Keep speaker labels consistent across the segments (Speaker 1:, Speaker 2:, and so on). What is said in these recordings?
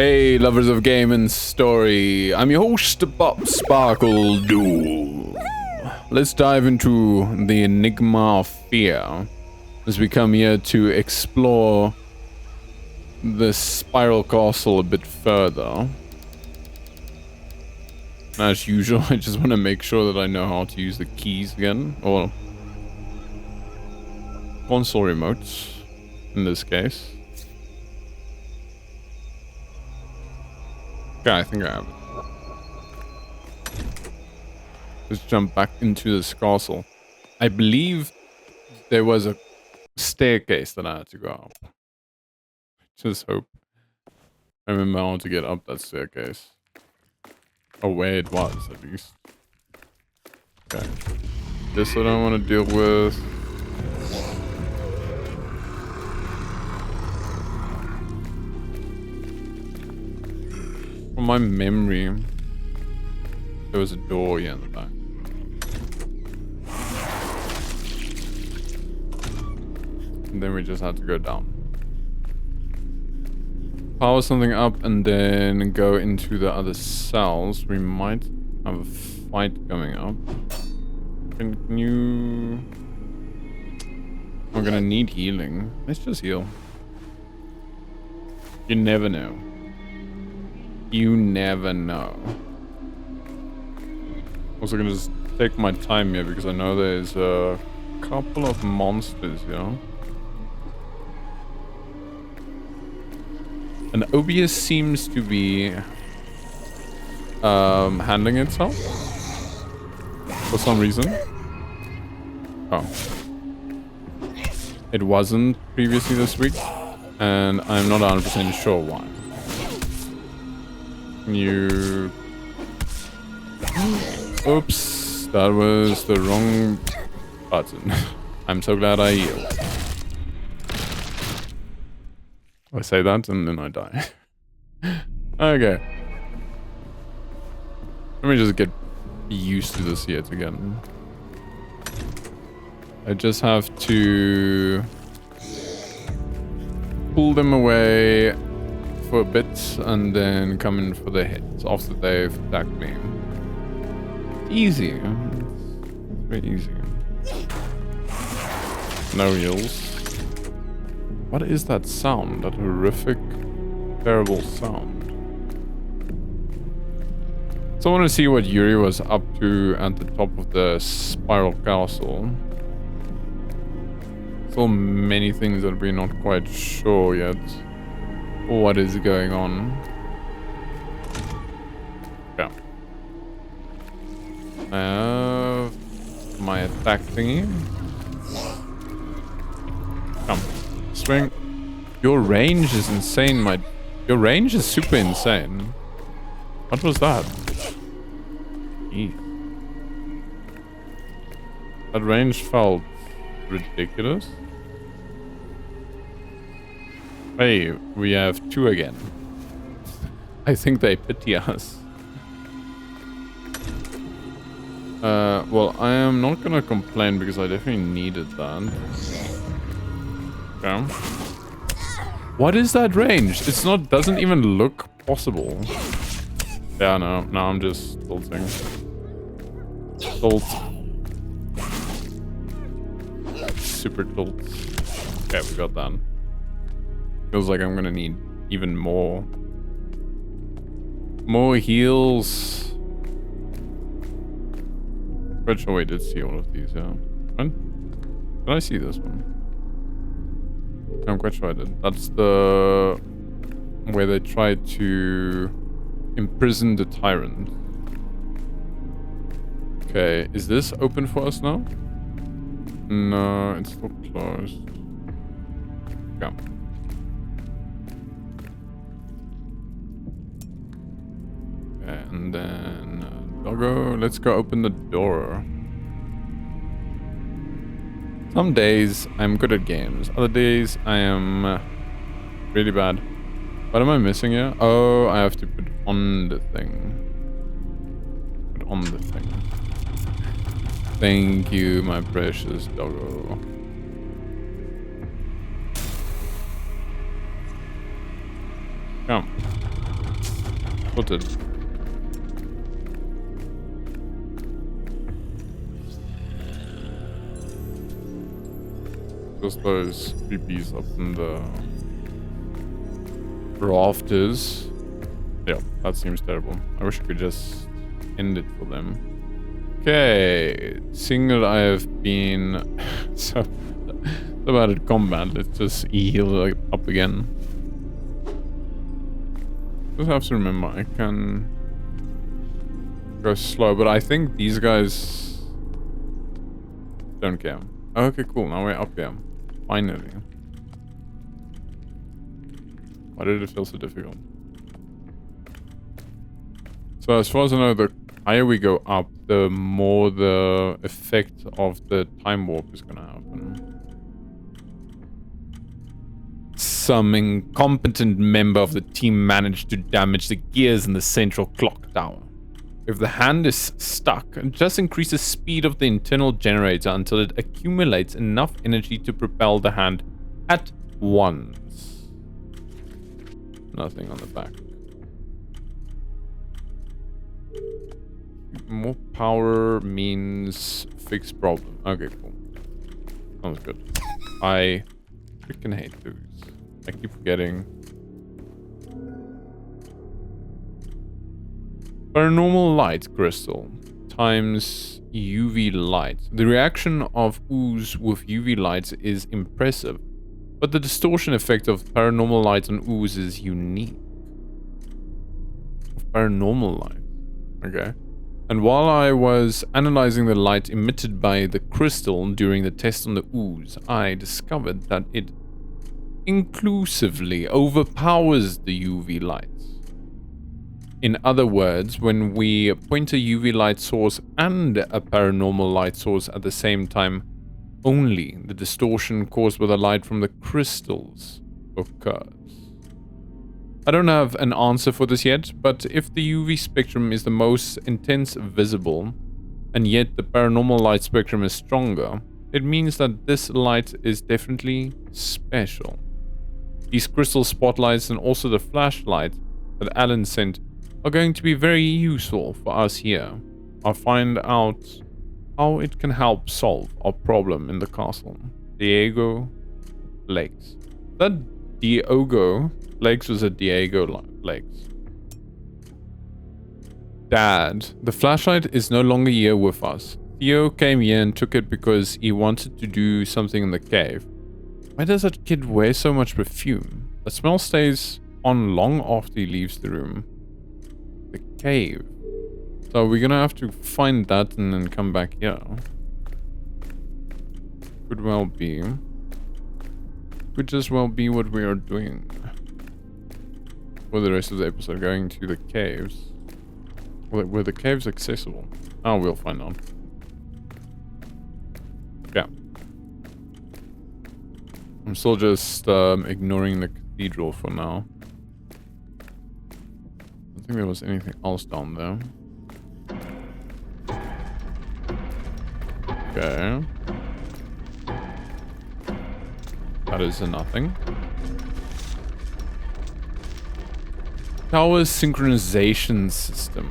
Speaker 1: Hey, lovers of game and story. I'm your host, Bob Sparkle Duel. Let's dive into the Enigma of Fear as we come here to explore the spiral castle a bit further. As usual, I just want to make sure that I know how to use the keys again, or console remotes in this case. Okay, I think I have it. Let's jump back into this castle. I believe there was a staircase that I had to go up. Just hope I remember how to get up that staircase. Or where it was, at least. Okay. This I don't want to deal with. From my memory, there was a door here in the back. And then we just had to go down. Power something up and then go into the other cells. We might have a fight coming up. Can you... We're gonna need healing. Let's just heal. You never know. You never know. Also gonna just take my time here because I know there's a couple of monsters here. And OBS seems to be handling itself for some reason. Oh. It wasn't previously this week, and I'm not 100% sure why. You... Oops, that was the wrong button. I'm so glad I healed. I say that and then I die. Okay. Let me just get used to this yet again. I just have to pull them away for a bit and then come in for the hits after they've attacked me. Easy. It's very easy. No heals. What is that sound? That horrific, terrible sound. So I want to see what Yuri was up to at the top of the spiral castle. So many things that we're not quite sure yet. What is going on? Yeah. I have my attack thingy. Come. Swing. Your range is insane, your range is super insane. What was that? Eek. That range felt ridiculous. Hey, we have two again. I think they pity us. Well, I am not gonna complain because I definitely needed that. Okay. What is that range? It's not, doesn't even look possible. Yeah, no, I'm just tilting. Tilt. Super tilt. Okay, we got that. Feels like I'm gonna need even more. More heals. Quite sure we did see all of these, yeah. When? Did I see this one? I'm quite sure I did. That's the... where they tried to imprison the tyrant. Okay, is this open for us now? No, it's still closed. Yeah. And then... doggo, let's go open the door. Some days I'm good at games, other days I am really bad. What am I missing here? Oh, I have to put on the thing. Put on the thing. Thank you, my precious doggo. Come. footed. Just those creepies up in the rafters. Yeah, that seems terrible. I wish I could just end it for them. Okay, seeing that I have been so bad at combat, let's just heal up again. Just have to remember, I can go slow, but I think these guys don't care. Okay, cool, now we're up here. Finally. Why did it feel so difficult? So as far as I know, the higher we go up, the more the effect of the time warp is gonna happen. Some incompetent member of the team managed to damage the gears in the central clock tower. If the hand is stuck, just increase the speed of the internal generator until it accumulates enough energy to propel the hand at once. Nothing on the back. More power means fix problem. Okay, cool. Sounds good. I freaking hate those. I keep forgetting. Paranormal light crystal times UV light. The reaction of ooze with UV lights is impressive, but the distortion effect of paranormal light on ooze is unique. Of paranormal light. Okay. And while I was analyzing the light emitted by the crystal during the test on the ooze, I discovered that it inclusively overpowers the UV lights. In other words, when we point a UV light source and a paranormal light source at the same time, only the distortion caused by the light from the crystals occurs. I don't have an answer for this yet, but if the UV spectrum is the most intense visible, and yet the paranormal light spectrum is stronger, it means that this light is definitely special. These crystal spotlights and also the flashlight that Alan sent are going to be very useful for us here. I'll find out how it can help solve our problem in the castle. Diego Lakes. That Diogo Lakes was a Diego Lakes. Dad, the flashlight is no longer here with us. Theo came here and took it because he wanted to do something in the cave. Why does that kid wear so much perfume? The smell stays on long after he leaves the room. The cave. So we're gonna have to find that and then come back here. Could well be. Could just well be what we are doing. For the rest of the episode, going to the caves. Were the caves accessible? Oh, we'll find out. Yeah. I'm still just ignoring the cathedral for now. I don't think there was anything else down there. Okay. That is a nothing. Tower synchronization system.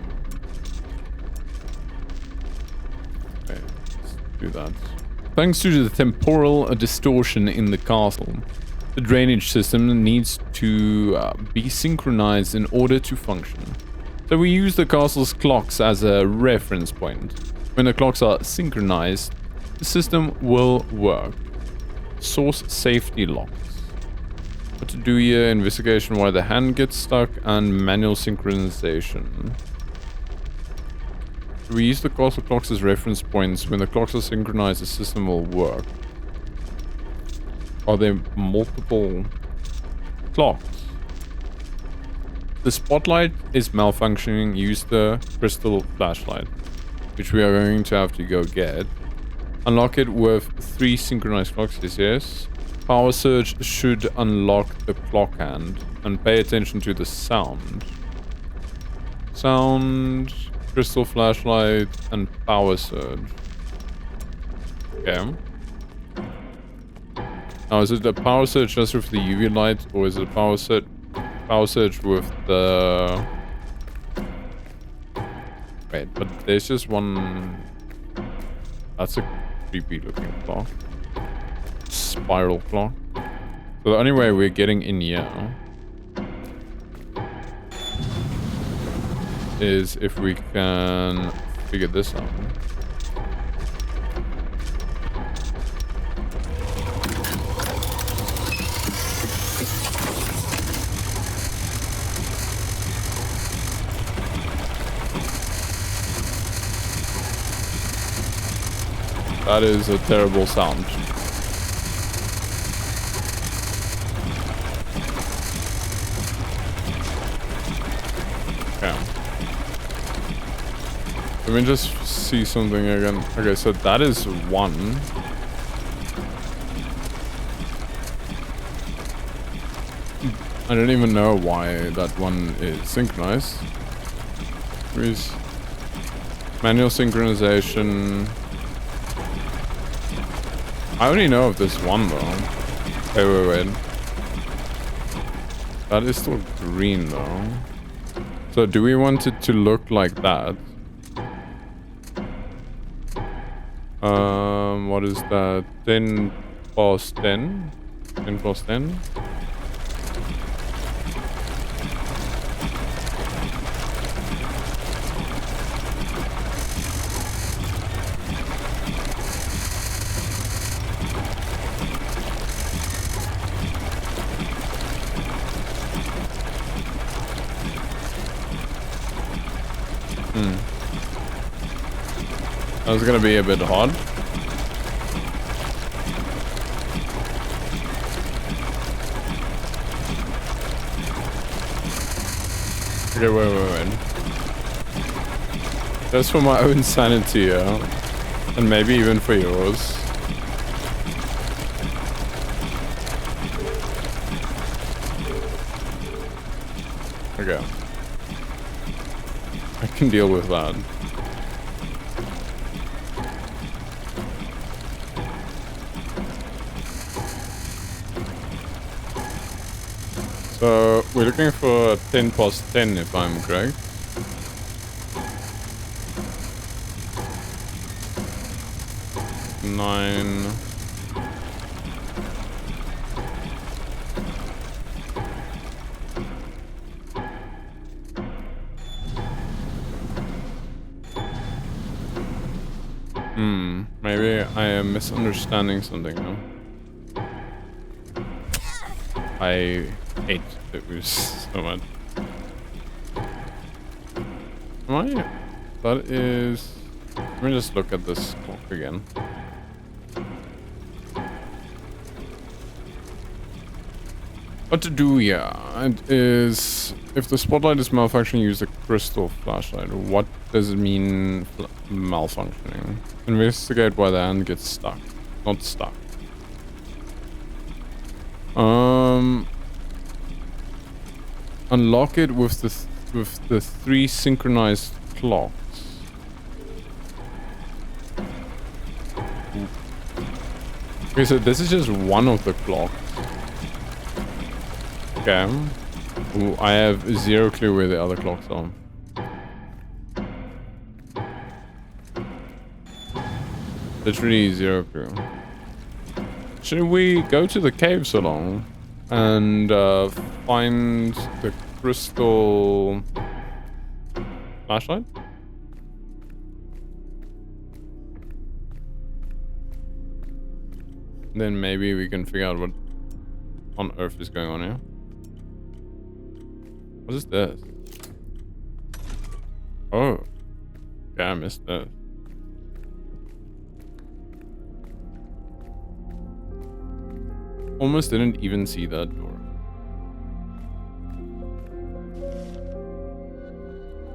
Speaker 1: Okay, let's do that. Thanks to the temporal distortion in the castle, the drainage system needs to be synchronized in order to function. So we use the castle's clocks as a reference point. When the clocks are synchronized, the system will work. Source safety locks. What to do here, investigation why the hand gets stuck, and manual synchronization. We use the castle clocks as reference points. When the clocks are synchronized, the system will work. Are there multiple clocks? The spotlight is malfunctioning. Use the crystal flashlight, which we are going to have to go get. Unlock it with 3 synchronized clocks. Yes. Power surge should unlock the clock hand. And pay attention to the sound. Sound, crystal flashlight, and power surge. Okay. Now, is it the power surge just with the UV light, or is it a power surge with the Wait, but there's just one... That's a creepy looking clock. Spiral clock. So the only way we're getting in here is if we can figure this out. That is a terrible sound. Okay. Let me just see something again. Okay, so that is one. I don't even know why that one is synchronized. Please. Manual synchronization. I only know of this one though. Wait. That is still green though. So do we want it to look like that? What is that? 10 plus 10? 10 plus 10? That was gonna be a bit hard. Okay, wait. Just for my own sanity, yeah? And maybe even for yours. Okay. I can deal with that. So, we're looking for 10 plus 10 if I'm correct. Nine. Maybe I am misunderstanding something now. I hate those so much. Am I? That is... Let me just look at this clock again. What to do here? It is... If the spotlight is malfunctioning, use a crystal flashlight. What does it mean malfunctioning? Investigate why the hand gets stuck. Not stuck. Unlock it with the 3 synchronized clocks. Okay, so this is just one of the clocks. Okay. Ooh, I have 0 clue where the other clocks are. Literally 0 clue. Should we go to the cave so long and find the crystal flashlight? Then maybe we can figure out what on earth is going on here. What is this? Oh. Yeah, I missed that. Almost didn't even see that door.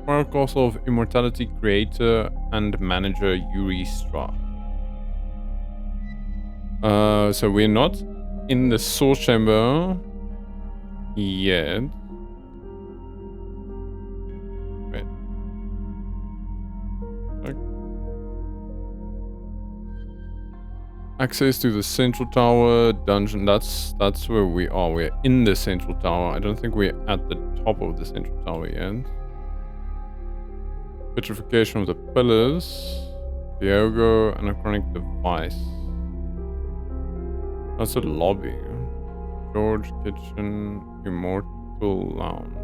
Speaker 1: Oracle of Immortality creator and manager Yuri Strachs. So we're not in the source chamber yet. Wait. Access to the central tower dungeon. That's where we are. We're in the central tower. I don't think we're at the top of the central tower yet. Petrification of the pillars. Diogo, anachronic device. That's a lobby. George kitchen, immortal lounge.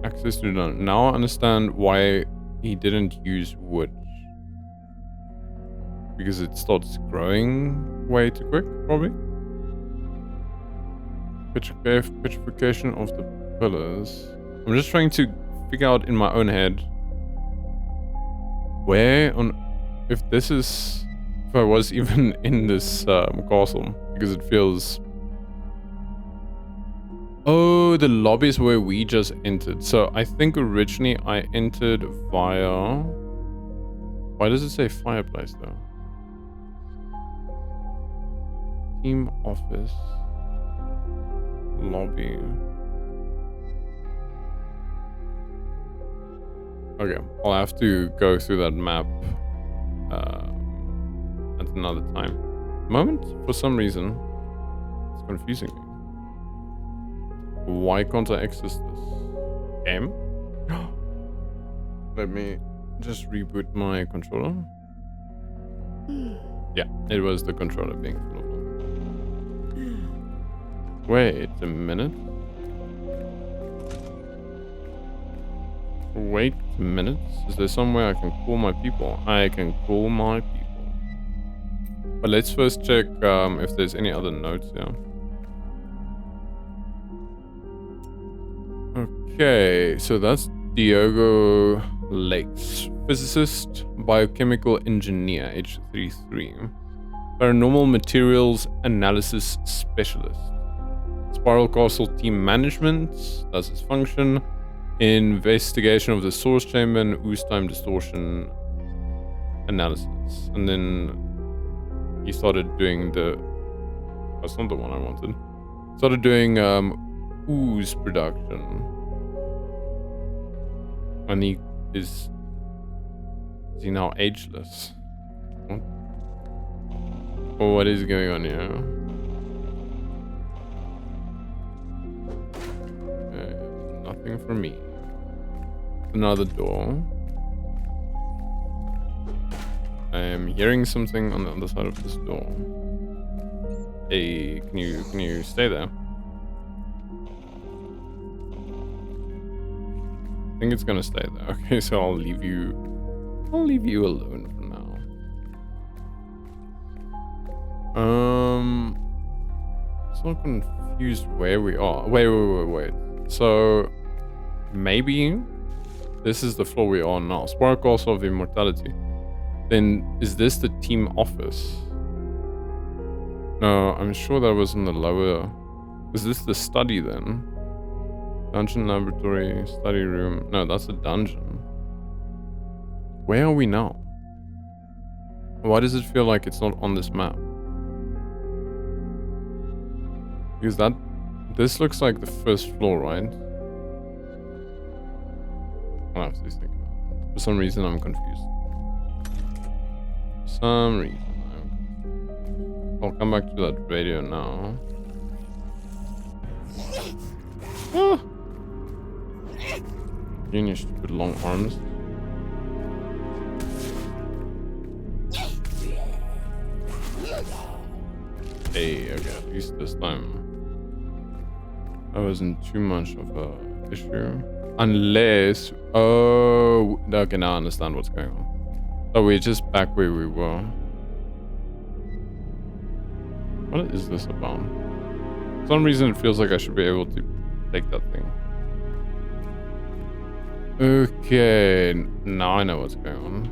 Speaker 1: Access to none. Now I understand why he didn't use wood. Because it starts growing way too quick, probably. Petrification of the pillars. I'm just trying to figure out in my own head where on, if I was even in this castle, because it feels. Oh, the lobby is where we just entered. So I think originally I entered via. Why does it say fireplace though? Team office. Lobby. Okay, I'll have to go through that map at another time. Moment, for some reason, it's confusing me. Why can't I access this? M? Let me just reboot my controller. Yeah, it was the controller being full of them. Wait a minute. Wait a minute. Is there somewhere I can call my people? I can call my people. But let's first check if there's any other notes here. Okay, so that's Diogo Lakes. Physicist, biochemical engineer, age 33. Paranormal materials analysis specialist. Spiral Castle team management, that's his function. Investigation of the source chamber and ooze time distortion analysis. And then he started doing the... That's not the one I wanted. Started doing ooze production. And he is... Is he now ageless? What? Oh, what is going on here? Nothing for me. Another door. I am hearing something on the other side of this door. Hey, can you stay there? I think it's gonna stay there. Okay, so I'll leave you alone for now. So confused where we are. Wait. So maybe this is the floor we are on now. Spark also of immortality. Then is this the team office? No, I'm sure that was in the lower. Is this the study then? Dungeon laboratory, study room. No, that's a dungeon. Where are we now? Why does it feel like it's not on this map? Because this looks like the first floor, right? I'll have to think about it. For some reason, I'm confused. I'll come back to that radio now. Ah! You and your stupid long arms. Hey, okay, at least this time that wasn't too much of a issue. Unless, oh, okay, now I understand what's going on. So we're just back where we were. What is this about? For some reason it feels like I should be able to take that thing. Okay, now I know what's going on.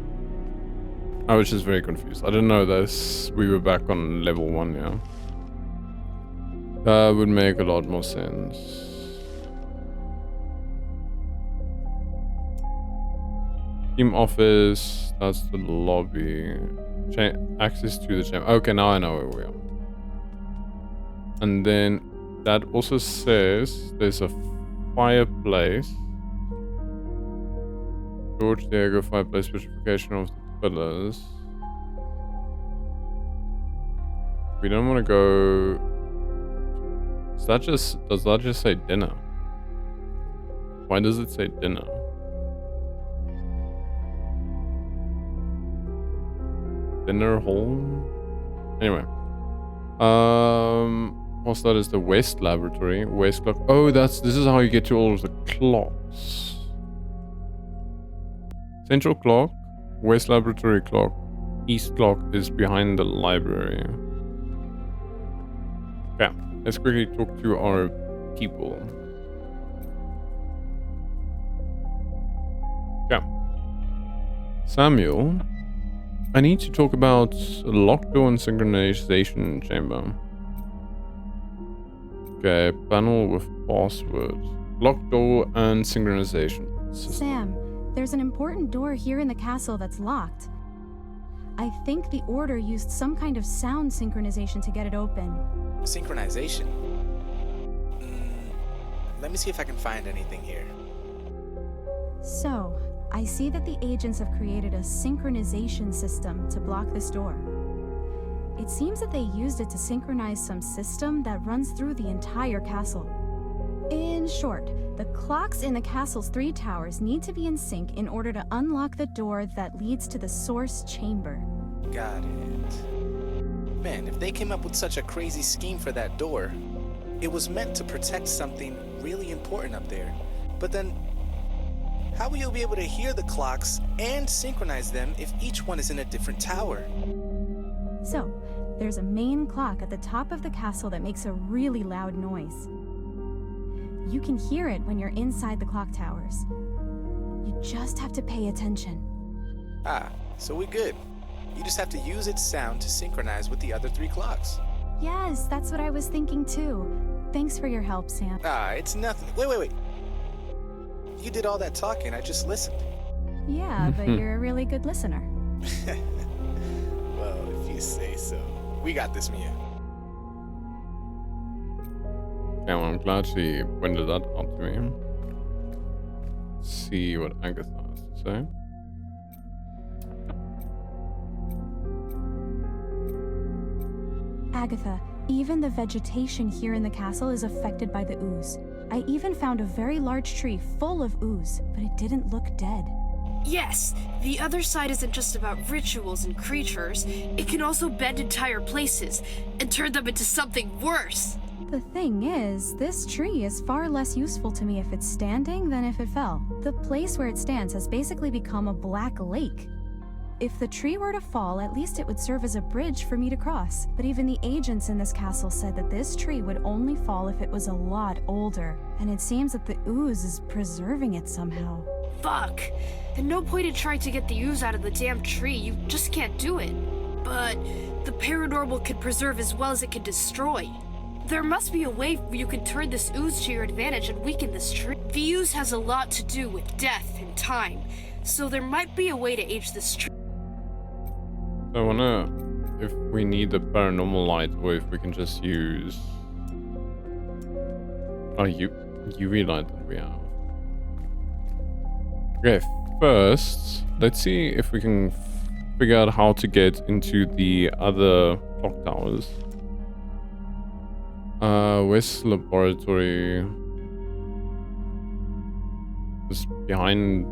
Speaker 1: I was just very confused. I didn't know this. We were back on level 1, yeah. That would make a lot more sense. Team office, that's the lobby. Access to the chamber. Okay, now I know where we are. And then that also says there's a fireplace. George Diego fireplace, petrification of the pillars. We don't want to go. Does that just say dinner? Why does it say dinner? dinner hall. Anyway. What's that? Is the West laboratory. West clock. Oh, this is how you get to all of the clocks. Central clock, West laboratory clock, East clock is behind the library. Okay, let's quickly talk to our people. Okay. Samuel, I need to talk about locked door and synchronization chamber. Okay, panel with password. Locked door and synchronization.
Speaker 2: Sam, there's an important door here in the castle that's locked. I think the Order used some kind of sound synchronization to get it open.
Speaker 3: Synchronization? Let me see if I can find anything here.
Speaker 2: So, I see that the agents have created a synchronization system to block this door. It seems that they used it to synchronize some system that runs through the entire castle. In short, the clocks in the castle's 3 towers need to be in sync in order to unlock the door that leads to the source chamber.
Speaker 3: Got it. Man, if they came up with such a crazy scheme for that door, it was meant to protect something really important up there. But then, how will you be able to hear the clocks and synchronize them if each one is in a different tower?
Speaker 2: So, there's a main clock at the top of the castle that makes a really loud noise. You can hear it when you're inside the clock towers. You just have to pay attention.
Speaker 3: Ah, so we're good. You just have to use its sound to synchronize with the other 3 clocks.
Speaker 2: Yes, that's what I was thinking too. Thanks for your help, Sam.
Speaker 3: Ah, it's nothing. Wait. You did all that talking, I just listened.
Speaker 2: Yeah, but you're a really good listener.
Speaker 3: Well, if you say so. We got this, Mia.
Speaker 1: Yeah, well, I'm glad she pointed that out to me. Let's see what Agatha has to say.
Speaker 2: Agatha, even the vegetation here in the castle is affected by the ooze. I even found a very large tree full of ooze, but it didn't look dead.
Speaker 4: Yes, the other side isn't just about rituals and creatures. It can also bend entire places and turn them into something worse.
Speaker 2: The thing is, this tree is far less useful to me if it's standing than if it fell. The place where it stands has basically become a black lake. If the tree were to fall, at least it would serve as a bridge for me to cross. But even the agents in this castle said that this tree would only fall if it was a lot older. And it seems that the ooze is preserving it somehow.
Speaker 4: Fuck. And no point in trying to get the ooze out of the damn tree. You just can't do it. But the paranormal can preserve as well as it can destroy. There must be a way you can turn this ooze to your advantage and weaken this tree. The ooze has a lot to do with death and time, so there might be a way to age this tree.
Speaker 1: So I wonder if we need the paranormal light or if we can just use UV light that we have. Okay, first, let's see if we can figure out how to get into the other clock towers. West laboratory is behind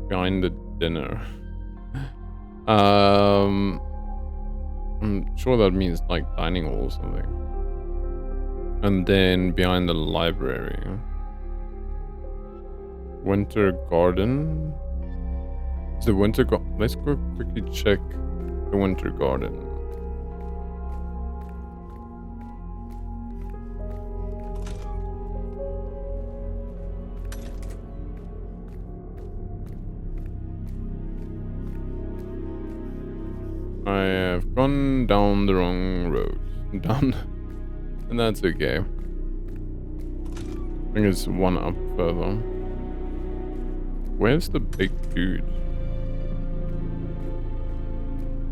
Speaker 1: the dinner. I'm sure that means like dining hall or something. And then behind the library. Winter garden. Is the winter garden? Let's go quickly check the winter garden. I have gone down the wrong road. And that's okay. I think it's one up further. Where's the big dude?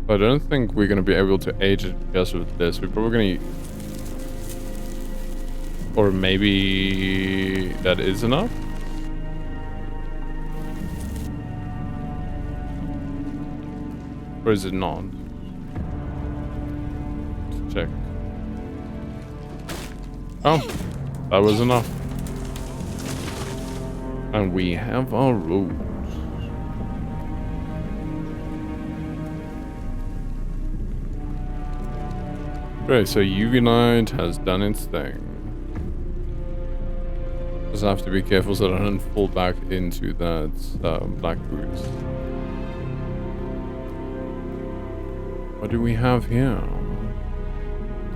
Speaker 1: I don't think we're gonna be able to age it because of this. We're probably gonna... Or maybe that is enough? Or is it not? Let's check. Oh, that was enough. And we have our rules. Okay, so UV light has done its thing. Just have to be careful so that I don't fall back into that black ooze. What do we have here?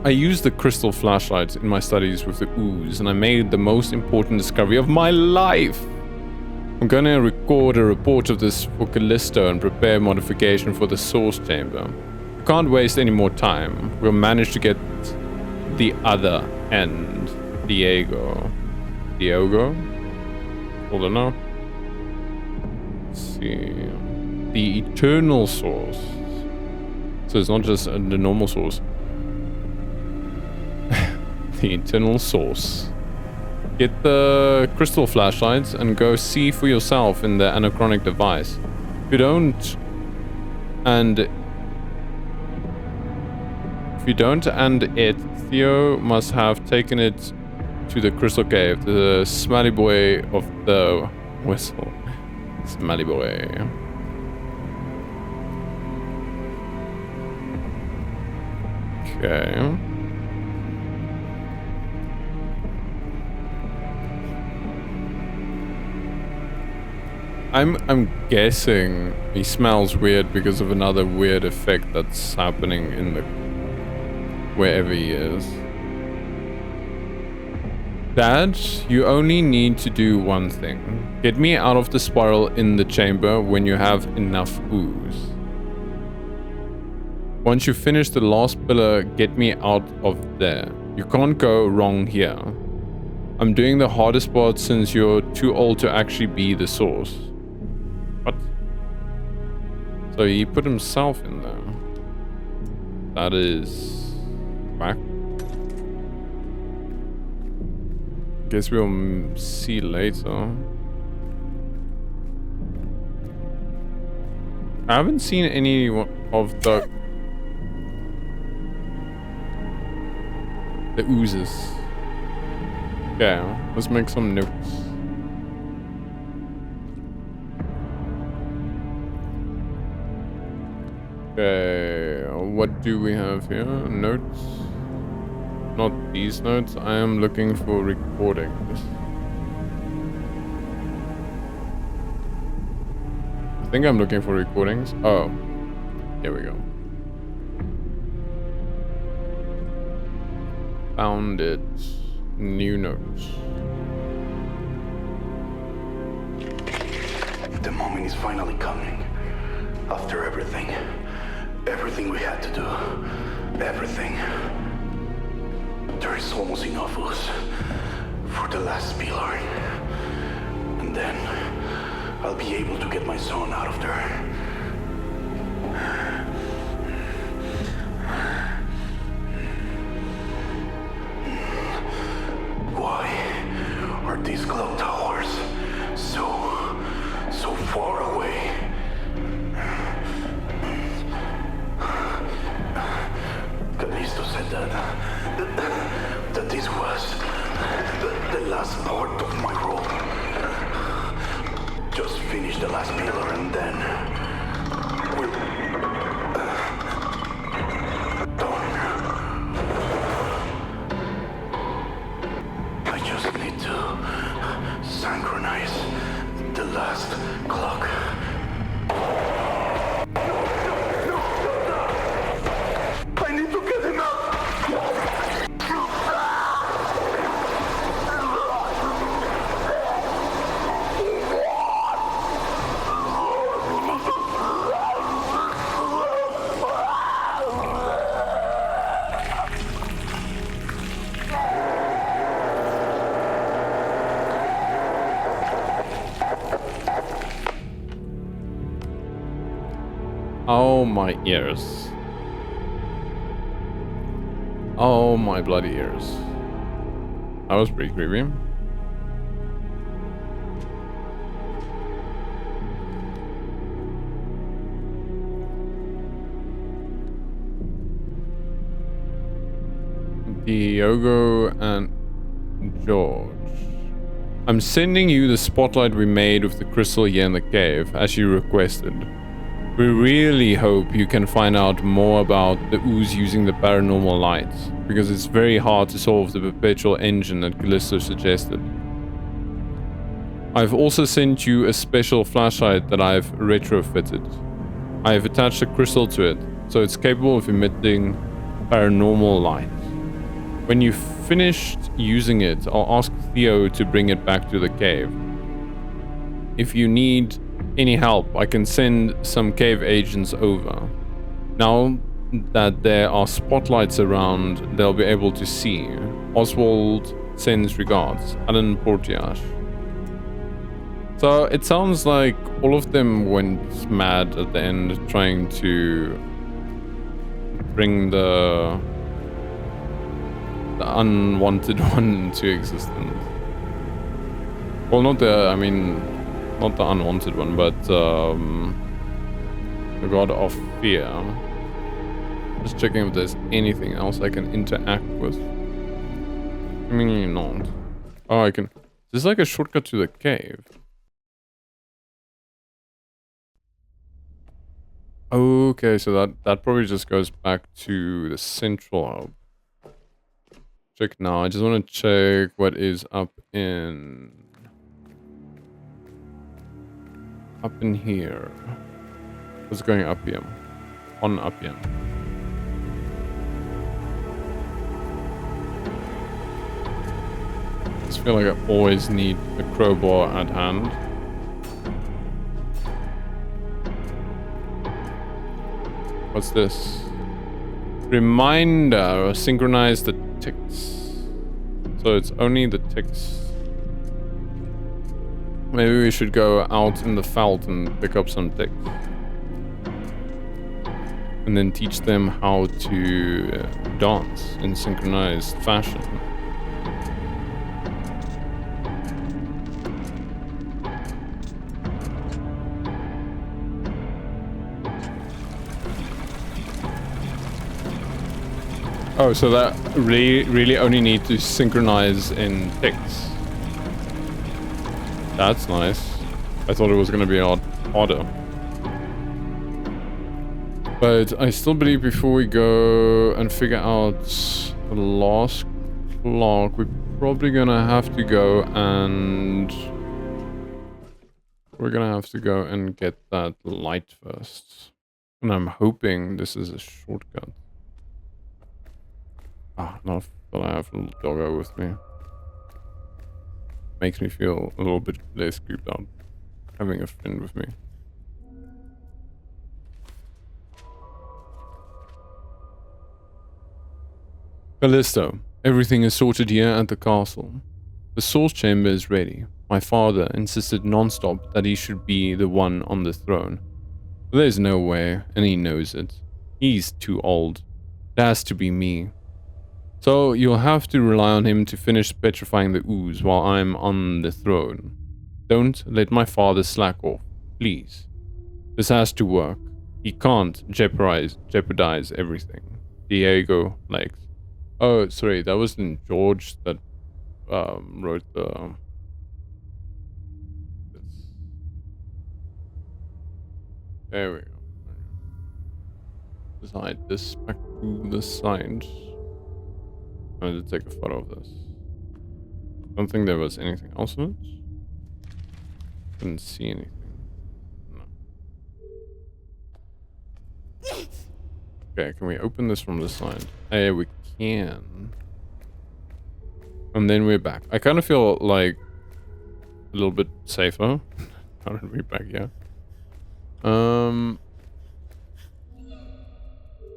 Speaker 1: I used the crystal flashlight in my studies with the ooze, and I made the most important discovery of my life. I'm gonna record a report of this for Callisto and prepare modification for the source chamber. We can't waste any more time. We'll manage to get the other end. Diogo? I don't know. Let's see. The eternal source. So it's not just the normal source. The eternal source. Get the crystal flashlights and go see for yourself in the anachronic device. If you don't, and Theo must have taken it to the crystal cave, the smelly boy of the whistle. Smelly boy. Okay. I'm guessing he smells weird because of another weird effect that's happening in the wherever he is. Dad, you only need to do one thing. Get me out of the spiral in the chamber when you have enough ooze. Once you finish the last pillar, get me out of there. You can't go wrong here. I'm doing the hardest part since you're too old to actually be the source. What? So he put himself in there. That is whack. Guess we'll see later. I haven't seen any of the oozes. Yeah, let's make some notes. Okay, what do we have here? Notes? Not these notes. I am looking for recordings. I think I'm looking for recordings. Oh, here we go. Found it. New notes.
Speaker 5: The moment is finally coming. After everything we had to do, everything. There is almost enough ooze for the last pillar. And then I'll be able to get my son out of there. Why are these clock towers so far away? Callisto said that this was the last part of my role. Just finish the last pillar and then we're done. I just need to synchronize the last clock. I need to get him out!
Speaker 1: Oh my ears. Oh my bloody ears. That was pretty creepy. Diogo and George. I'm sending you the spotlight we made with the crystal here in the cave, as you requested. We really hope you can find out more about the ooze using the paranormal lights, because it's very hard to solve the perpetual engine that Callisto suggested. I've also sent you a special flashlight that I've retrofitted. I have attached a crystal to it, so it's capable of emitting paranormal light. When you've finished using it, I'll ask Theo to bring it back to the cave. If you need any help, I can send some cave agents over. Now that there are spotlights around, they'll be able to see. Oswald sends regards. Alan Portiage. So it sounds like all of them went mad at the end, trying to bring the unwanted one into existence. Well, not the unwanted one, but the god of fear. Just checking if there's anything else I can interact with. Seemingly not. Oh, I can. This is like a shortcut to the cave. Okay, so that probably just goes back to the central hub. Check now. I just want to check what is up in here. What's going up here? On up here. I just feel like I always need a crowbar at hand. What's this? Reminder, synchronize the ticks. So it's only the ticks. Maybe we should go out in the veldt and pick up some ticks. And then teach them how to dance in synchronized fashion. Oh, so that really only need to synchronize in ticks. That's nice. I thought it was going to be harder. But I still believe before we go and figure out the last clock, we're probably going to have to go and... We're going to have to go and get that light first. And I'm hoping this is a shortcut. Ah, not that I have a little doggo with me. Makes me feel a little bit less creeped out having a friend with me. Callisto, everything is sorted here at the castle. The source chamber is ready. My father insisted non-stop that he should be the one on the throne. But there's no way, and he knows it. He's too old. It has to be me. So you'll have to rely on him to finish petrifying the ooze while I'm on the throne. Don't let my father slack off, please. This has to work. He can't jeopardize everything. Diego Lakes. Oh, sorry, that wasn't George that wrote the... There we go. Just hide this back to the side. I need to take a photo of this. Don't think there was anything else in it. Didn't see anything. No. Okay, can we open this from this side? Hey, we can. And then we're back. I kind of feel like a little bit safer. Now that we're back here.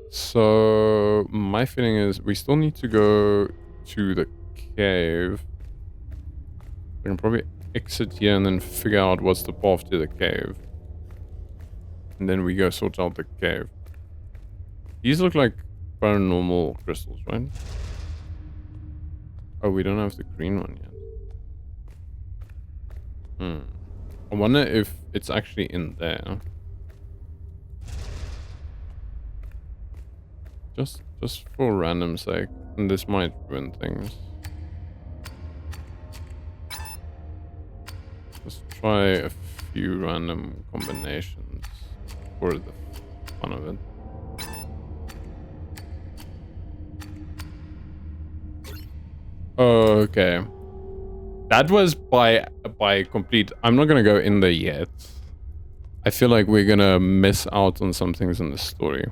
Speaker 1: So my feeling is we still need to go to the cave. We can probably exit here and then figure out what's the path to the cave. And then we go sort out the cave. These look like paranormal crystals, right? Oh, we don't have the green one yet. I wonder if it's actually in there. Just for random sake. And this might ruin things. Let's try a few random combinations. for the fun of it. Okay. That was by complete... I'm not gonna go in there yet. I feel like we're gonna miss out on some things in the story.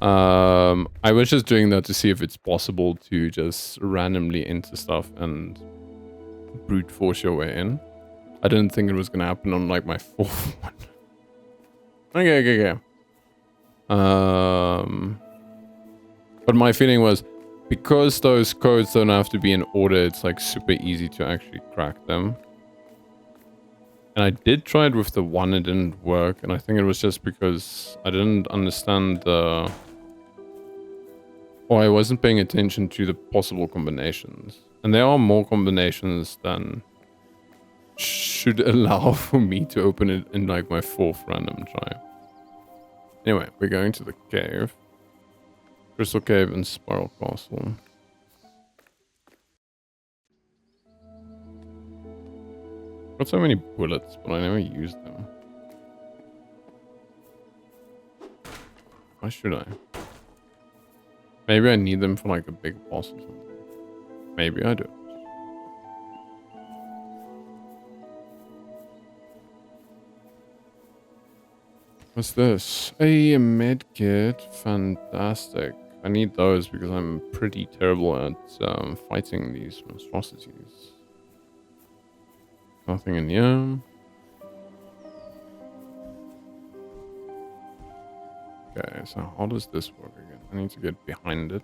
Speaker 1: I was just doing that to see if it's possible to just randomly enter stuff and brute force your way in. I didn't think it was gonna happen on like my fourth one. Okay. But my feeling was, because those codes don't have to be in order, it's like super easy to actually crack them. And I did try it with the one, it didn't work, and I think it was just because I didn't understand the... or I wasn't paying attention to the possible combinations. And there are more combinations than should allow for me to open it in like my fourth random try. Anyway, we're going to the cave. Crystal Cave and Spiral Castle. Got so many bullets, but I never used them. Why should I? Maybe I need them for like a big boss or something. Maybe I do. What's this? A med kit. Fantastic. I need those because I'm pretty terrible at fighting these monstrosities. Nothing in here. Okay, so how does this work again? I need to get behind it.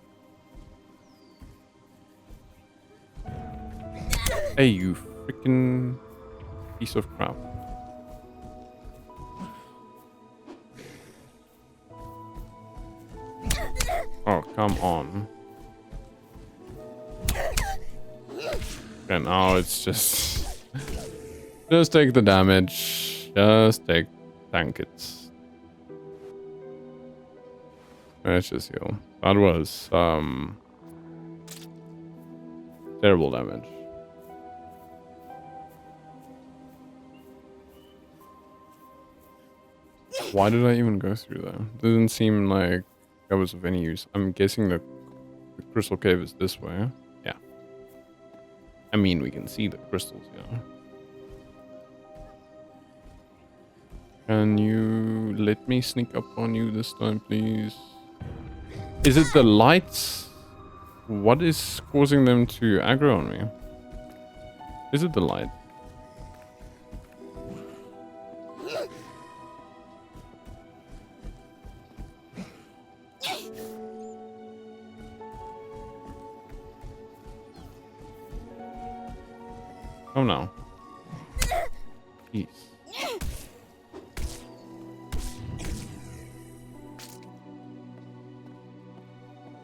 Speaker 1: Hey, you freaking piece of crap. Oh, come on. Okay, now it's just... just take the damage. Just tank it. Let's just heal. That was, terrible damage. Why did I even go through that? Doesn't seem like that was of any use. I'm guessing the crystal cave is this way. Yeah. I mean, we can see the crystals, yeah. Can you let me sneak up on you this time, please? Is it the lights? What is causing them to aggro on me? Is it the light? Oh no. Jeez.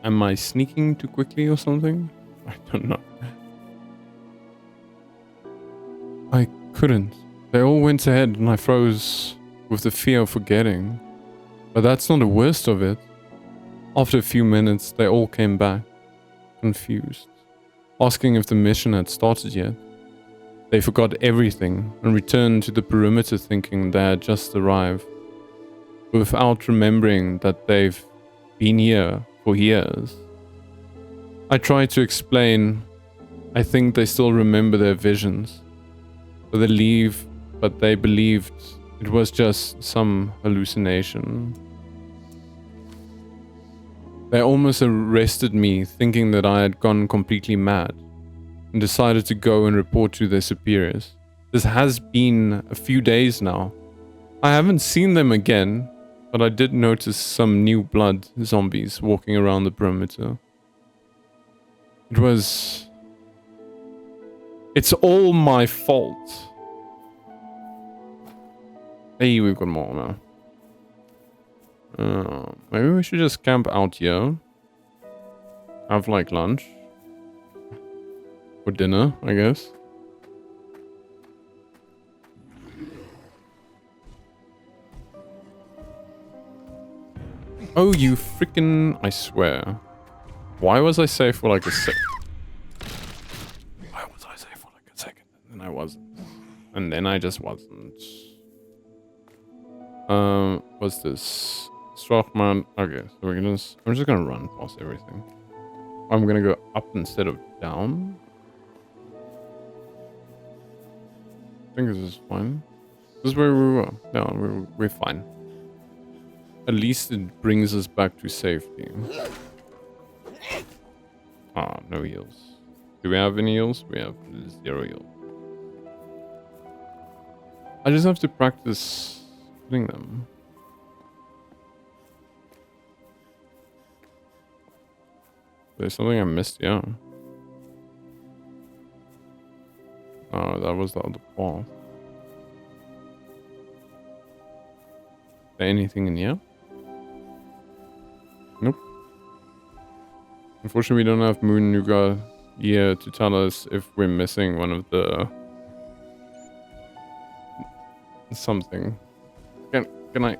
Speaker 1: Am I sneaking too quickly or something? I don't know. I couldn't. They all went ahead and I froze with the fear of forgetting. But that's not the worst of it. After a few minutes, they all came back, confused, asking if the mission had started yet. They forgot everything and returned to the perimeter thinking they had just arrived, without remembering that they've been here for years. I tried to explain. I think they still remember their visions, but they believed it was just some hallucination. They almost arrested me, thinking that I had gone completely mad, and decided to go and report to their superiors. This has been a few days now. I haven't seen them again, but I did notice some new blood zombies walking around the perimeter. It's all my fault. Hey, we've got more now. Maybe we should just camp out here. Have like lunch. For dinner, I guess. Oh, you freaking... I swear. Why was I safe for like a sec? Why was I safe for like a second? And then I wasn't. And then I just wasn't. What's this? Strachman. Okay, so we're gonna. I'm just gonna run past everything. I'm gonna go up instead of down. I think this is fine. This is where we were. No, we're fine. At least it brings us back to safety. Ah, no heals. Do we have any heals? We have 0 heals. I just have to practice hitting them. There's something I missed, yeah. Oh, that was the other path. Is there anything in here? Nope. Unfortunately, we don't have Moon Nougat here to tell us if we're missing one of the... something. Can I...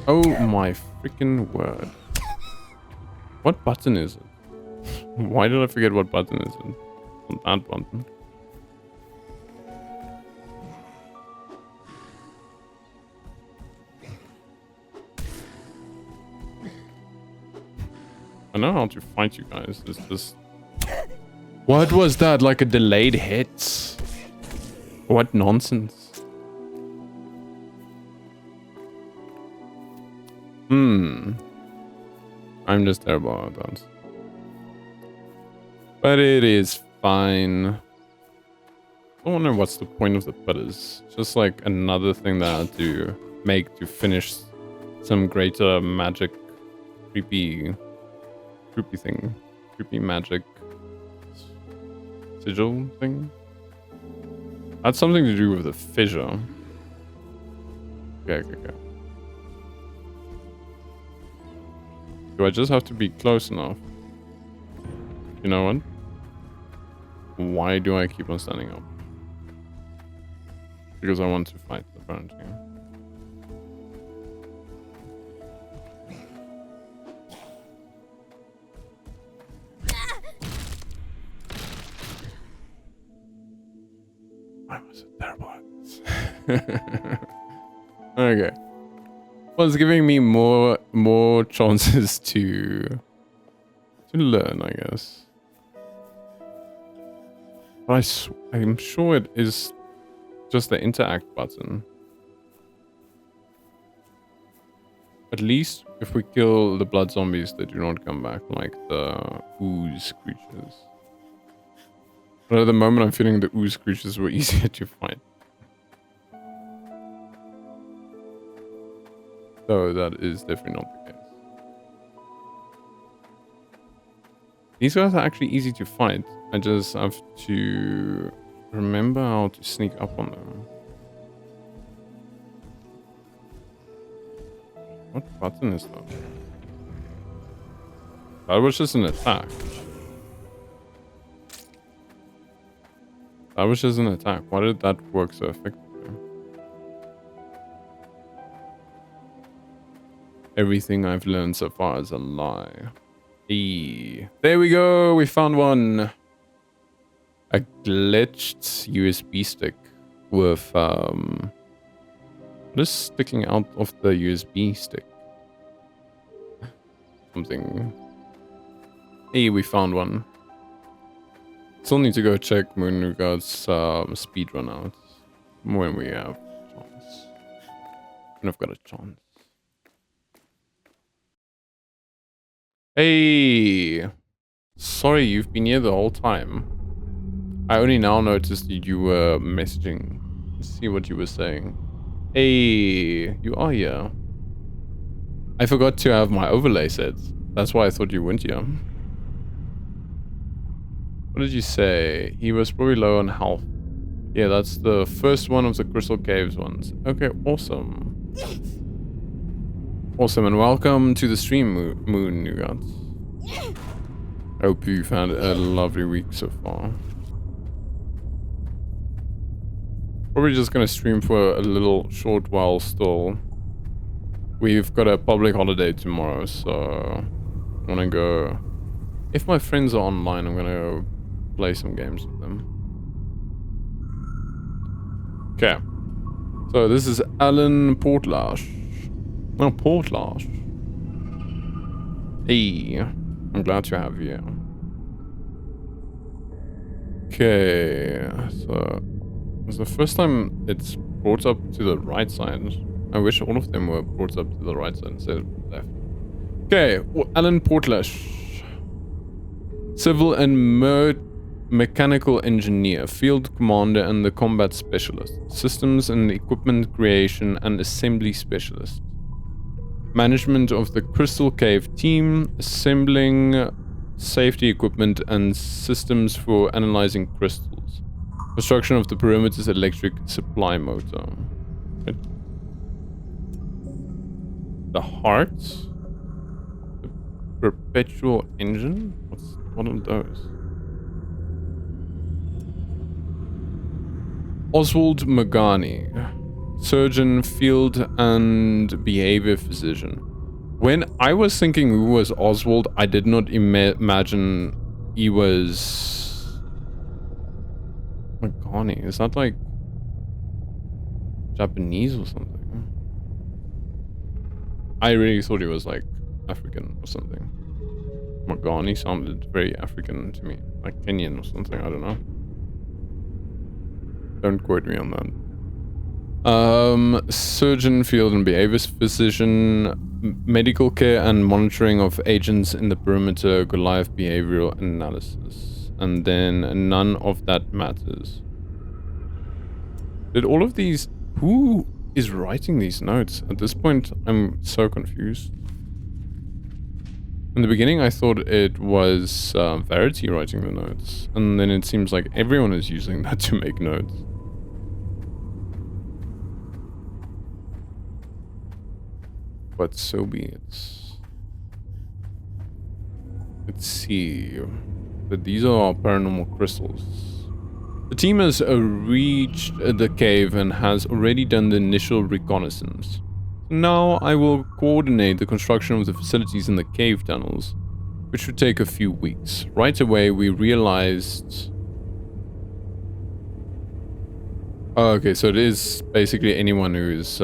Speaker 1: Oh my freaking word. What button is it? Why did I forget what button is it? That button. I know how to fight you guys. It's just... What was that? Like a delayed hit? What nonsense? I'm just terrible at that. But it is fine. I wonder what's the point of the butters. Just like another thing that I had to make to finish some greater magic creepy thing. Creepy magic sigil thing. Had something to do with the fissure. Okay. Do I just have to be close enough? You know what? Why do I keep on standing up? Because I want to fight, apparently. I was terrible at this. Okay. Well, it's giving me more chances to learn, I guess. But I'm sure it is just the interact button. At least if we kill the blood zombies, they do not come back like the ooze creatures. But at the moment, I'm feeling the ooze creatures were easier to fight. So that is definitely not the case. These guys are actually easy to fight. I just have to remember how to sneak up on them. What button is that? That was just an attack. That was just an attack. Why did that work so effectively? Everything I've learned so far is a lie. There we go. We found one. A glitched USB stick with what is sticking out of the USB stick? Something. Hey, we found one. Still need to go check Moon Nougat's speedrun out when we have a chance. When I've got a chance. Hey! Sorry, you've been here the whole time. I only now noticed that you were messaging. Let's see what you were saying. Hey, you are here. I forgot to have my overlay set. That's why I thought you weren't here. What did you say? He was probably low on health. Yeah, that's the first one of the Crystal Caves ones. Okay, awesome. Awesome, and welcome to the stream, Moon Nougat. Hope you've had a lovely week so far. Probably just gonna stream for a little short while still. We've got a public holiday tomorrow, so I'm gonna go... If my friends are online, I'm gonna go play some games with them. Okay. So this is Alan Portlash. Oh, Portlash. Hey, I'm glad to have you. Okay, so it's the first time it's brought up to the right side. I wish all of them were brought up to the right side instead of left. Okay, Alan Portlash. Civil and mechanical engineer, field commander and the combat specialist. Systems and equipment creation and assembly specialist. Management of the Crystal Cave team, assembling safety equipment and systems for analyzing crystals. Construction of the perimeter's electric supply motor. The heart? The perpetual engine? What are those? Oswald Magani, surgeon, field and behavior physician. When I was thinking who was Oswald, I did not imagine he was Magani. Is that like Japanese or something? I really thought he was like African or something. Magani sounded very African to me, like Kenyan or something. I don't know. Don't quote me on that. Surgeon, field and behavior physician, medical care and monitoring of agents in the perimeter, Goliath behavioral analysis. And then none of that matters. Did all of these... Who is writing these notes? At this point, I'm so confused. In the beginning, I thought it was Verity writing the notes. And then it seems like everyone is using that to make notes. But so be it. Let's see. But these are paranormal crystals. The team has reached the cave and has already done the initial reconnaissance. Now I will coordinate the construction of the facilities in the cave tunnels, which should take a few weeks. Right away we realized... Oh, okay, so it is basically anyone who is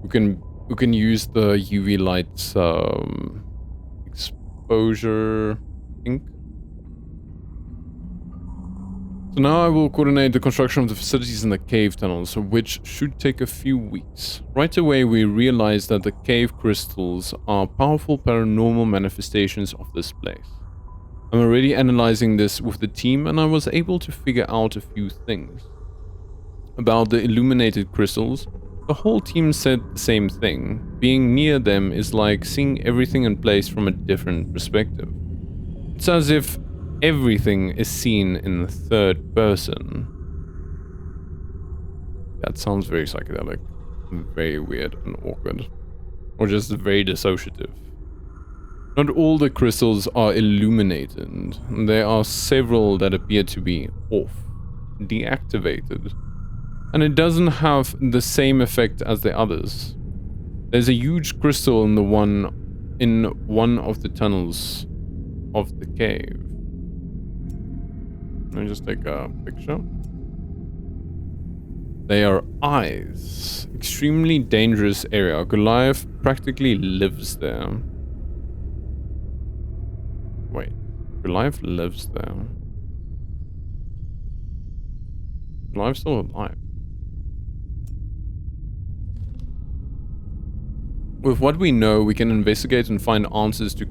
Speaker 1: who can use the UV light exposure ink. So now I will coordinate the construction of the facilities in the cave tunnels, which should take a few weeks. Right away we realized that the cave crystals are powerful paranormal manifestations of this place. I'm already analyzing this with the team and I was able to figure out a few things. About the illuminated crystals, the whole team said the same thing. Being near them is like seeing everything in place from a different perspective. It's as if everything is seen in the third person. That sounds very psychedelic, very weird and awkward, or just very dissociative. Not all the crystals are illuminated. There are several that appear to be off, deactivated, and it doesn't have the same effect as the others. There's a huge crystal in one of the tunnels of the cave. Let me just take a picture. They are eyes. Extremely dangerous area. Goliath practically lives there. Wait. Goliath lives there. Goliath's still alive. With what we know, we can investigate and find answers to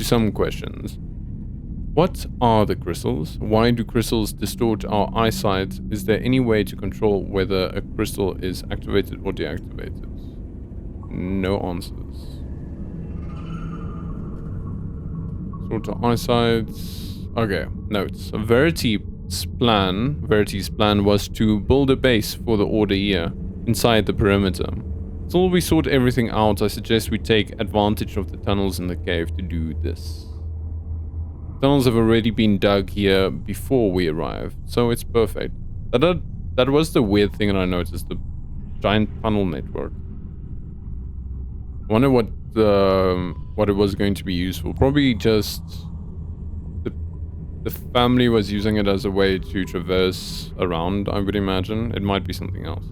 Speaker 1: some questions. What are the crystals? Why do crystals distort our eyesight? Is there any way to control whether a crystal is activated or deactivated? No answers. Sort of eyesight. Okay, notes. Verity's plan was to build a base for the order here, inside the perimeter. Until we sort everything out, I suggest we take advantage of the tunnels in the cave to do this. Tunnels have already been dug here before we arrived, so it's perfect. That was the weird thing that I noticed, the giant tunnel network. I wonder what it was going to be used for. Probably just the family was using it as a way to traverse around, I would imagine. It might be something else.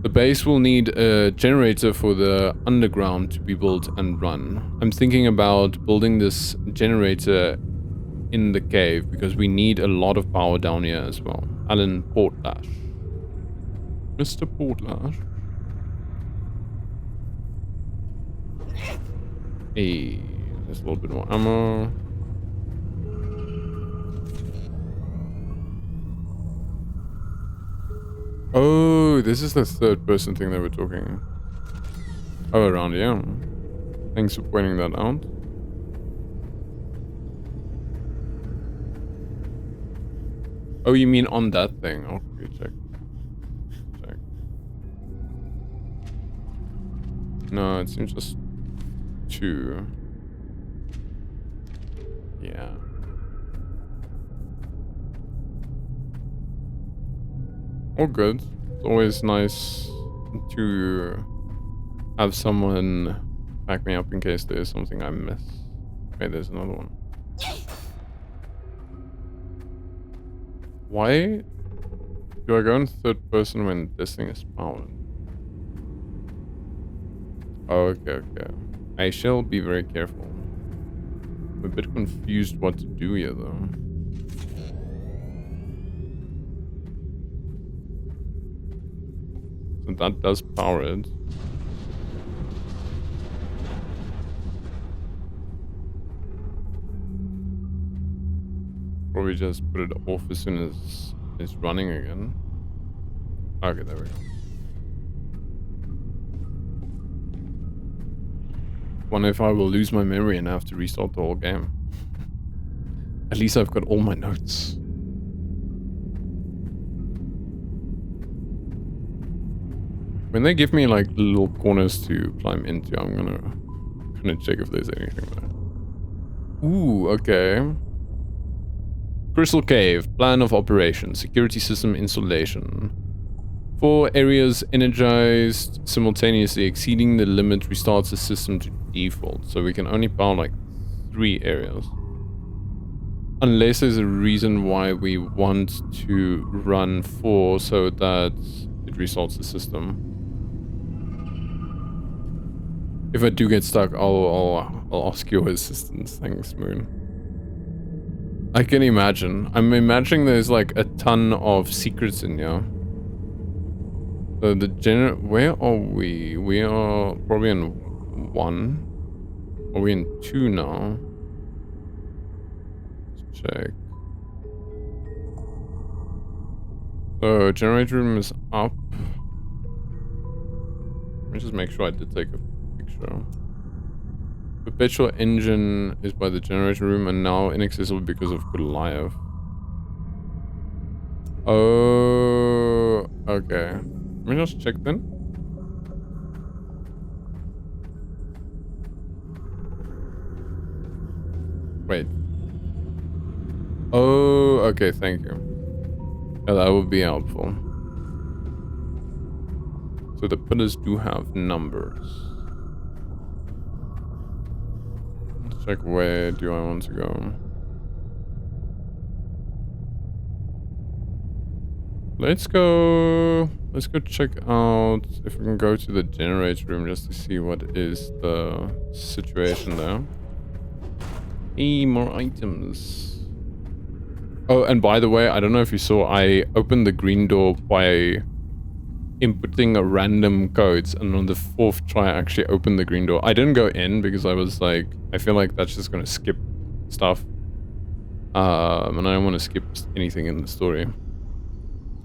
Speaker 1: The base will need a generator for the underground to be built and run. I'm thinking about building this generator in the cave because we need a lot of power down here as well. Alan Portlash. Mr. Portlash. Hey, there's a little bit more ammo. Oh, this is the third person thing they were talking. Oh, around here. Thanks for pointing that out. Oh, you mean on that thing? Okay, check. Check. No, it seems just two. Yeah. All good. It's always nice to have someone back me up in case there's something I miss. Okay, there's another one. Why do I go in third person when this thing is powered? Oh, okay. I shall be very careful. I'm a bit confused what to do here though. So that does power it. Probably just put it off as soon as it's running again. Okay, there we go. Wonder if I will lose my memory and have to restart the whole game. At least I've got all my notes. When they give me like little corners to climb into, I'm gonna check if there's anything there. Ooh, okay. Crystal Cave, plan of operation, security system installation. 4 areas energized simultaneously, exceeding the limit restarts the system to default. So we can only power like 3 areas. Unless there's a reason why we want to run 4 so that it restarts the system. If I do get stuck, I'll ask your assistance. Thanks, Moon. I can imagine. I'm imagining there's like a ton of secrets in here. So where are we? We are probably in 1. Are we in 2 now? Let's check. So generator room is up. Let me just make sure I did take a picture. Perpetual engine is by the generator room and now inaccessible because of Goliath. Oh, okay. Let me just check then. Wait. Oh, okay, thank you. Yeah, that would be helpful. So the pillars do have numbers. Let's check where do I want to go. Let's go check out if we can go to the generator room just to see what is the situation there. Hey, more items. Oh, and by the way, I don't know if you saw, I opened the green door by inputting a random codes, and on the 4th try I actually opened the green door. I didn't go in because I was like, I feel like that's just gonna skip stuff. And I don't want to skip anything in the story.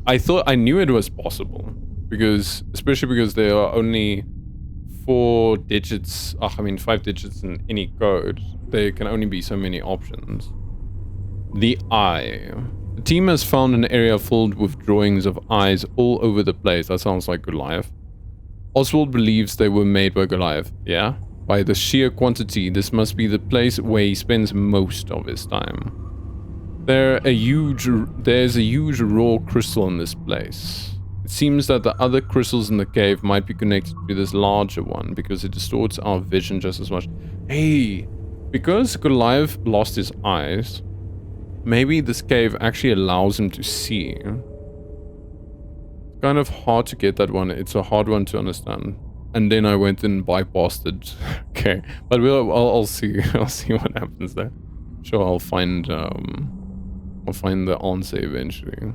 Speaker 1: I knew it was possible because, especially because there are only 4 digits, 5 digits in any code. There can only be so many options. The eye. The team has found an area filled with drawings of eyes all over the place. That sounds like Goliath. Oswald believes they were made by Goliath. Yeah? By the sheer quantity, this must be the place where he spends most of his time. There's a huge raw crystal in this place. It seems that the other crystals in the cave might be connected to this larger one because it distorts our vision just as much. Hey, because Goliath lost his eyes, maybe this cave actually allows him to see. Kind of hard to get that one. It's a hard one to understand. And then I went and bypassed it. Okay, but I'll see. I'll see what happens there. Sure, I'll find the answer eventually.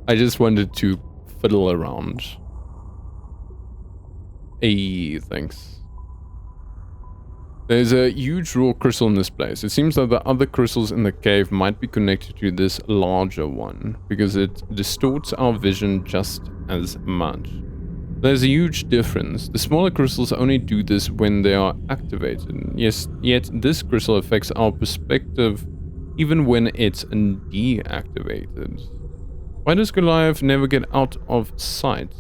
Speaker 1: I just wanted to fiddle around. Hey, thanks. There's a huge raw crystal in this place. It seems that the other crystals in the cave might be connected to this larger one, because it distorts our vision just as much. There's a huge difference. The smaller crystals only do this when they are activated. Yes, yet this crystal affects our perspective even when it's deactivated. Why does Goliath never get out of sight?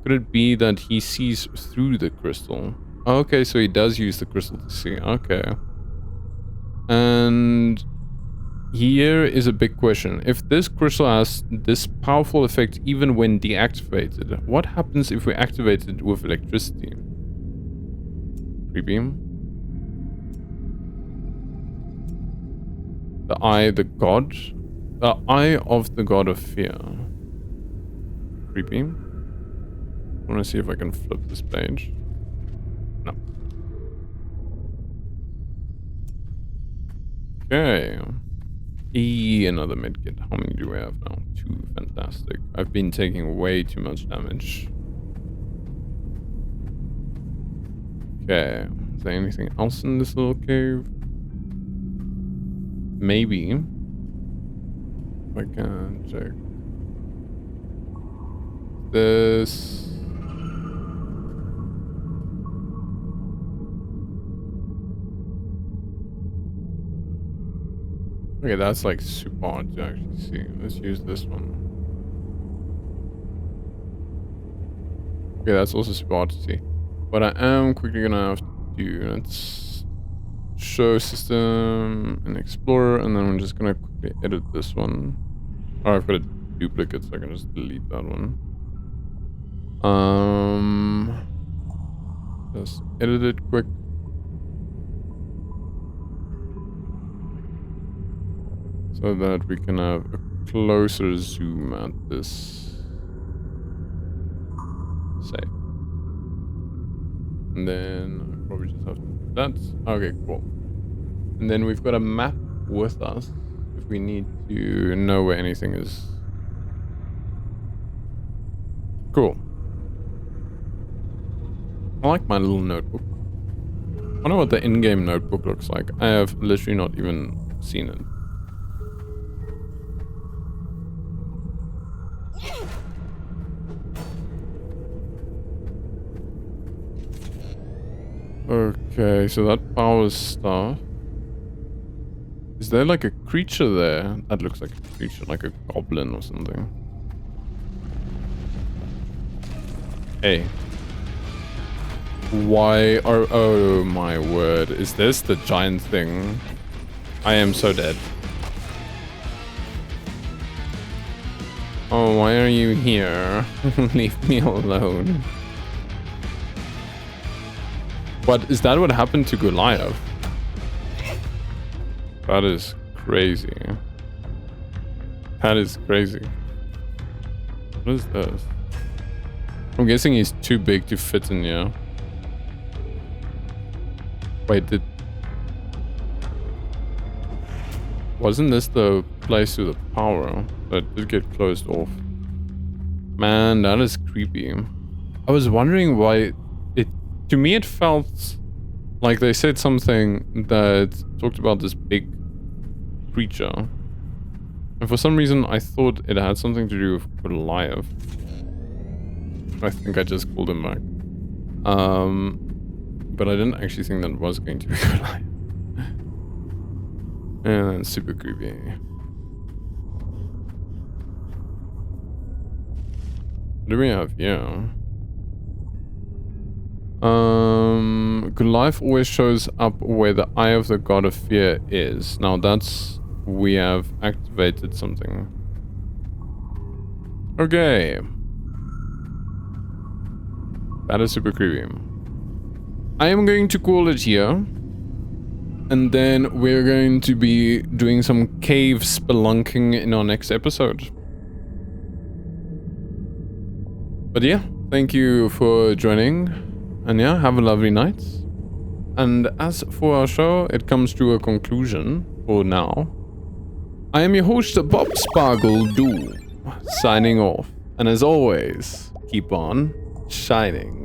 Speaker 1: Could it be that he sees through the crystal? Okay, so he does use the crystal to see. Okay. And here is a big question. If this crystal has this powerful effect even when deactivated, what happens if we activate it with electricity? Creepy. The eye, the god? The eye of the god of fear. Creepy. I want to see if I can flip this page. No. Okay. Another medkit. How many do we have now? 2. Fantastic. I've been taking way too much damage. Okay. Is there anything else in this little cave? Maybe. If I can check. This. Okay, that's like super hard to actually see. Let's use this one. Okay, that's also super hard to see. What I am quickly gonna have to do, let's show system and explorer, and then I'm just gonna quickly edit this one. Oh, I've got a duplicate, so I can just delete that one. Just edit it quick. So that we can have a closer zoom at this. Say. And then I probably just have to do that. Okay, cool. And then we've got a map with us if we need to know where anything is. Cool. I like my little notebook. I wonder what the in-game notebook looks like. I have literally not even seen it. Okay, so that power stuff. Is there like a creature there? That looks like a creature, like a goblin or something. Hey. Why are... Oh my word. Is this the giant thing? I am so dead. Oh, why are you here? Leave me alone. What is that? What happened to Goliath? That is crazy. That is crazy. What is this? I'm guessing he's too big to fit in here. Wait, wasn't this the place with the power that did get closed off? Man, that is creepy. I was wondering why to me it felt like they said something that talked about this big creature. And for some reason I thought it had something to do with Goliath. I think I just called him back. But I didn't actually think that was going to be Goliath. And super creepy. What do we have here? Goliath always shows up where the eye of the god of fear is. Now that's... we have activated something. Okay. That is super creepy. I am going to call it here. And then we're going to be doing some cave spelunking in our next episode. But yeah, thank you for joining. And yeah, have a lovely night. And as for our show, it comes to a conclusion for now. I am your host, Bob Sparkle Doom, signing off. And as always, keep on shining.